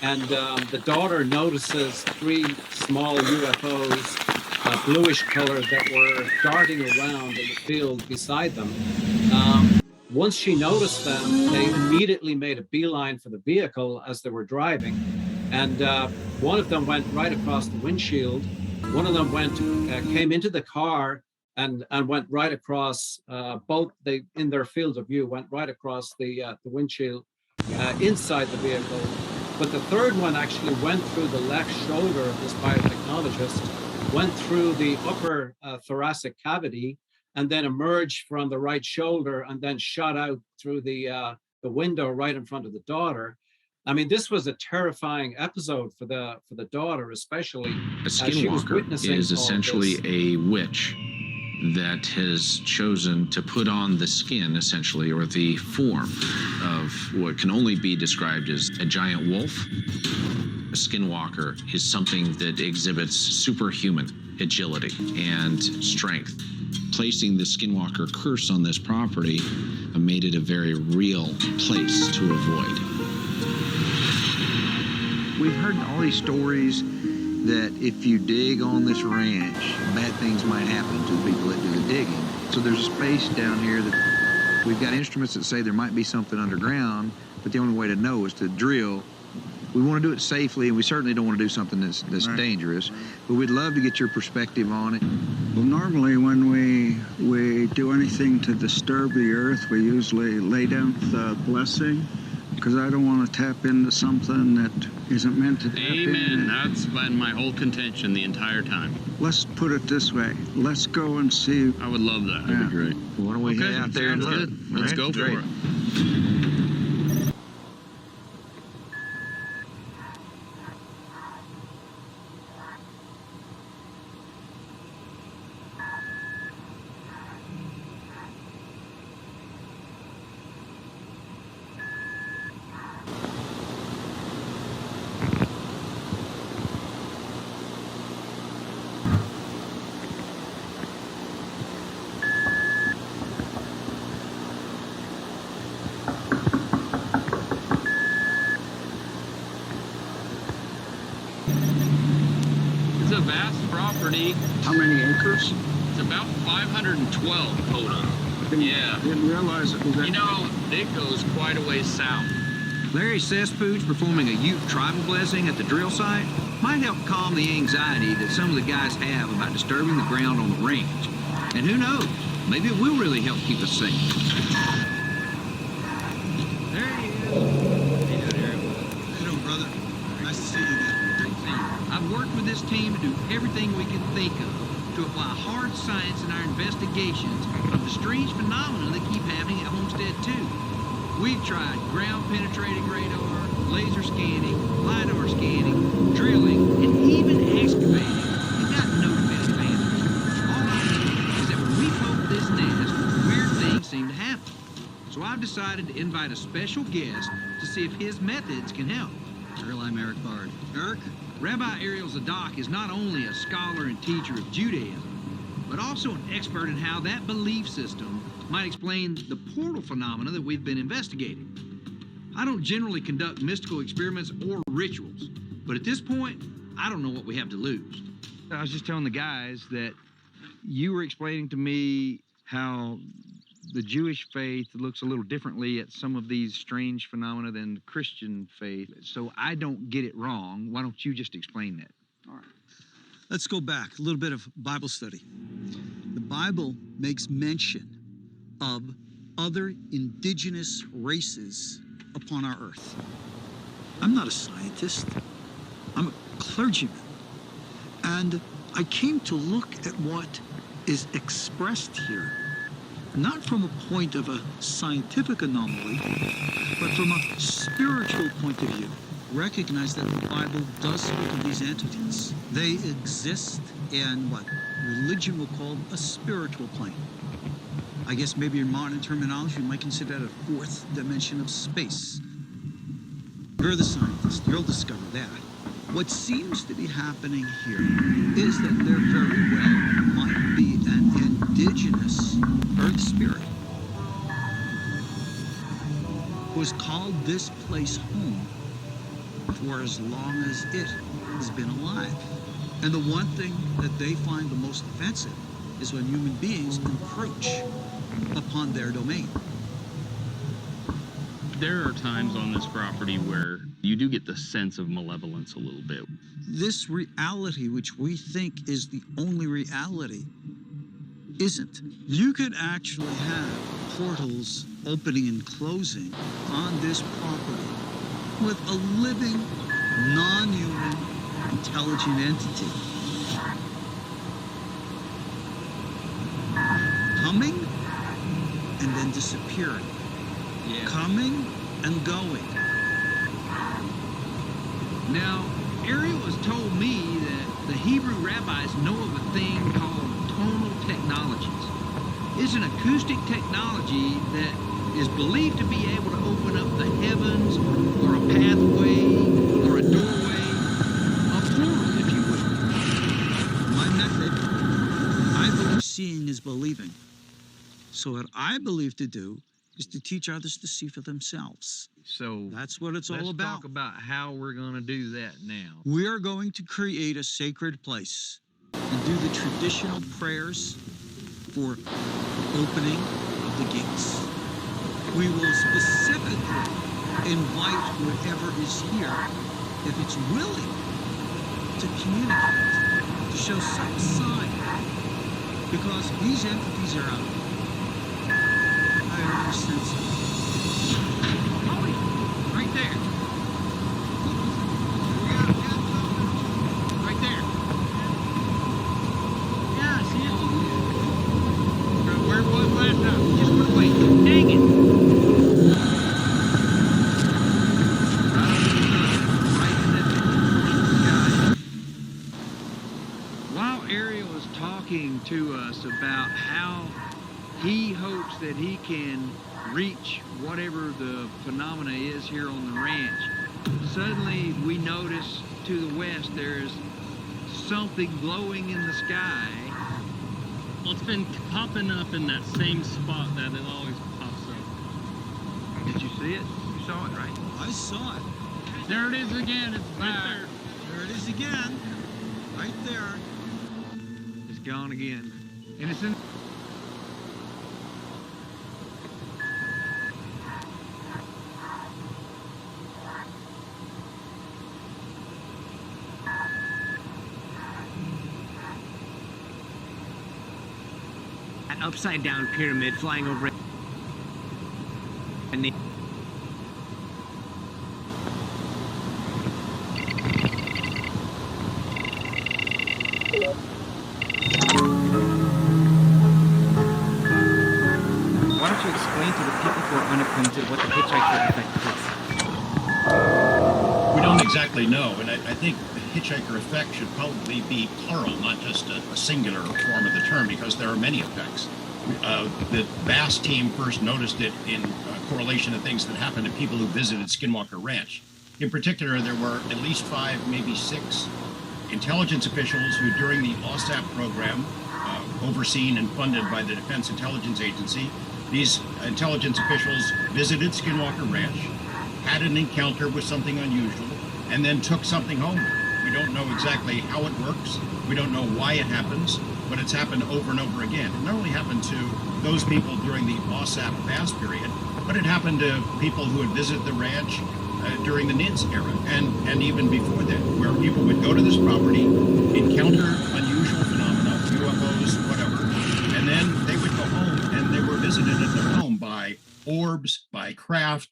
And the daughter notices three small UFOs, bluish color, that were darting around in the field beside them. Once she noticed them, they immediately made a beeline for the vehicle as they were driving. And one of them went right across the windshield. One of them came into the car and went right across, both in their field of view, went right across the windshield inside the vehicle. But the third one actually went through the left shoulder of this biotechnologist, went through the upper thoracic cavity, and then emerged from the right shoulder and then shot out through the window right in front of the daughter. I mean, this was a terrifying episode for the daughter, especially. A skinwalker is essentially a witch that has chosen to put on the skin, essentially, or the form of what can only be described as a giant wolf. A skinwalker is something that exhibits superhuman agility and strength. Placing the skinwalker curse on this property made it a very real place to avoid. We've heard all these stories that if you dig on this ranch, bad things might happen to the people that do the digging. So there's a space down here that we've got instruments that say there might be something underground, but the only way to know is to drill. We want to do it safely, and we certainly don't want to do something that's right. Dangerous, but we'd love to get your perspective on it. Well, normally when we do anything to disturb the earth, we usually lay down the blessing, because I don't want to tap into something that isn't meant to tap in. Amen. That's been my whole contention the entire time. Let's put it this way. Let's go and see. I would love that. That'd be great. Why don't we head out there and look? Let's go for it. It's a vast property. How many acres? It's about 512 total. Yeah. Didn't realize it was that. You know, it goes quite a ways south. Larry Cesspooch performing a youth tribal blessing at the drill site might help calm the anxiety that some of the guys have about disturbing the ground on the range. And who knows, maybe it will really help keep us safe. There he is. Hello, brother. Nice to see you again. I've worked with this team to do everything we can think of to apply hard science in our investigations of the strange phenomena that keep happening at Homestead 2. We've tried ground-penetrating radar, laser scanning, LiDAR scanning, drilling, and even excavating. We've got no definitive answers. All I know is that when we poke this nest, weird things seem to happen. So I've decided to invite a special guest to see if his methods can help. Earl, I'm Eric Bard. Eric? Rabbi Ariel Zadok is not only a scholar and teacher of Judaism, but also an expert in how that belief system might explain the portal phenomena that we've been investigating. I don't generally conduct mystical experiments or rituals, but at this point, I don't know what we have to lose. I was just telling the guys that you were explaining to me how the Jewish faith looks a little differently at some of these strange phenomena than the Christian faith. So I don't get it wrong. Why don't you just explain that? All right. Let's go back, a little bit of Bible study. The Bible makes mention of other indigenous races upon our earth. I'm not a scientist. I'm a clergyman. And I came to look at what is expressed here, not from a point of a scientific anomaly, but from a spiritual point of view. Recognize that the Bible does speak of these entities. They exist in what religion will call a spiritual plane. I guess maybe in modern terminology, you might consider that a fourth dimension of space. You're the scientist, you'll discover that. What seems to be happening here is that there very well might be an indigenous earth spirit who has called this place home for as long as it has been alive. And the one thing that they find the most offensive is when human beings encroach upon their domain. There are times on this property where you do get the sense of malevolence a little bit. This reality, which we think is the only reality, isn't. You could actually have portals opening and closing on this property with a living, non-human, intelligent entity coming and then disappearing. Yeah. Coming and going. Now, Ariel has told me that the Hebrew rabbis know of a thing called tonal technologies. It's an acoustic technology that is believed to be able to open up the heavens, or a pathway, or a doorway, a portal, if you will. My method, I believe seeing is believing. So what I believe to do is to teach others to see for themselves. So That's what it's all let's about. talk about how we're going to do that now. We are going to create a sacred place and do the traditional prayers for opening of the gates. We will specifically invite whatever is here, if it's willing, to communicate, to show some sign, because these entities are out. I already sense it. Holly, right there. Right there. Yeah, I see it. Where it was last time. Just went away. Dang it. Right in that guy. While Ariel was talking to us about how he hopes that he can reach whatever the phenomena is here on the ranch, suddenly we notice to the west there's something glowing in the sky. Well, it's been popping up in that same spot that it always pops up. Did you see it? You saw it, right? I saw it. There it is again. It's Right back. there. There it is again. Right there. It's gone again. And it's in... An upside down pyramid flying over it. And they Why don't you explain to the people who are unacquainted what the hitchhiker effect is? We don't exactly know, and I think the hitchhiker effect should probably be plural, not just a singular form of the term, because there are many effects. The Bass team first noticed it in correlation to things that happened to people who visited Skinwalker Ranch. In particular, there were at least 5, maybe 6 intelligence officials who, during the OSAP program, overseen and funded by the Defense Intelligence Agency, these intelligence officials visited Skinwalker Ranch, had an encounter with something unusual, and then took something home. We don't know exactly how it works. We don't know why it happens, but it's happened over and over again. It not only happened to those people during the OSAP fast period, but it happened to people who had visited the ranch during the NIDS era, and even before that, where people would go to this property, encounter unusual phenomena, UFOs, whatever, and then they would go home, and they were visited at their home by orbs, by craft,